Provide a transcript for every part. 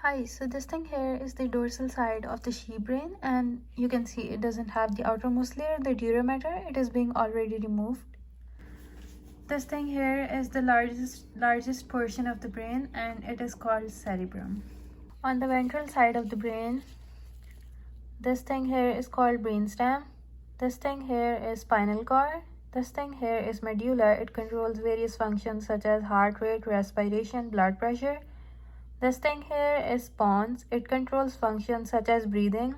Hi, so this thing here is the dorsal side of the sheep brain, and you can see it doesn't have the outermost layer, the dura mater. It is being already removed. This thing here is the largest portion of the brain, and it is called cerebrum. On the ventral side of the brain, this thing here is called brainstem. This thing here is spinal cord. This thing here is medulla. It controls various functions such as heart rate, respiration, blood pressure. This thing here is pons. It controls functions such as breathing.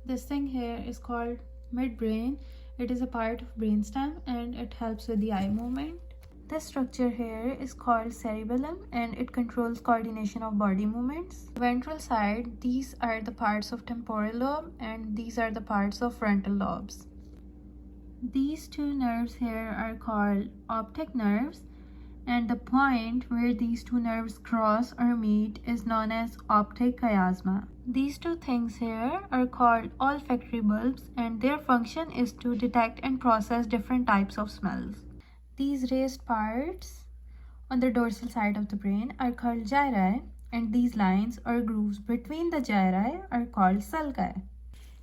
This thing here is called midbrain. It is a part of brainstem and it helps with the eye movement. This structure here is called cerebellum and it controls coordination of body movements. Ventral side, these are the parts of temporal lobe and these are the parts of frontal lobes. These two nerves here are called optic nerves, and the point where these two nerves cross or meet is known as optic chiasma. These two things here are called olfactory bulbs and their function is to detect and process different types of smells. These raised parts on the dorsal side of the brain are called gyri, and these lines or grooves between the gyri are called sulci.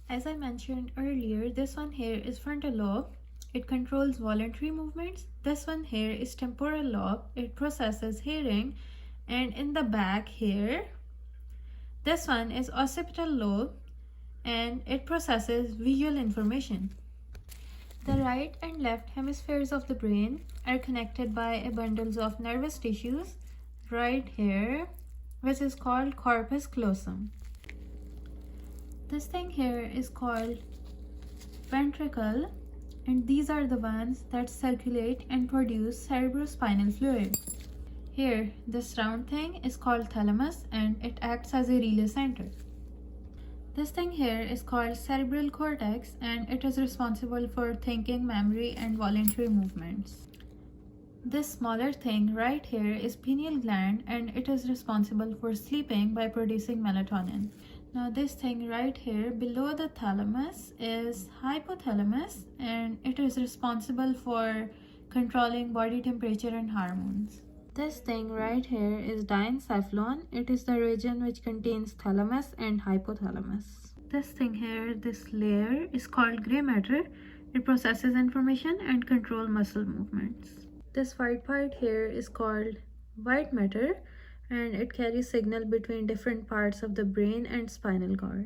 As I mentioned earlier, this one here is frontal lobe. It controls voluntary movements. This one here is temporal lobe. It processes hearing. And in the back here, this one is occipital lobe and it processes visual information. The right and left hemispheres of the brain are connected by a bundles of nervous tissues right here, which is called corpus callosum. This thing here is called ventricle, and these are the ones that circulate and produce cerebrospinal fluid. Here, this round thing is called thalamus and it acts as a relay center. This thing here is called cerebral cortex and it is responsible for thinking, memory, and voluntary movements. This smaller thing right here is pineal gland and it is responsible for sleeping by producing melatonin. Now this thing right here below the thalamus is hypothalamus and it is responsible for controlling body temperature and hormones. This thing right here is diencephalon. It is the region which contains thalamus and hypothalamus. This thing here, this layer is called gray matter. It processes information and controls muscle movements. This white part here is called white matter and it carries signal between different parts of the brain and spinal cord.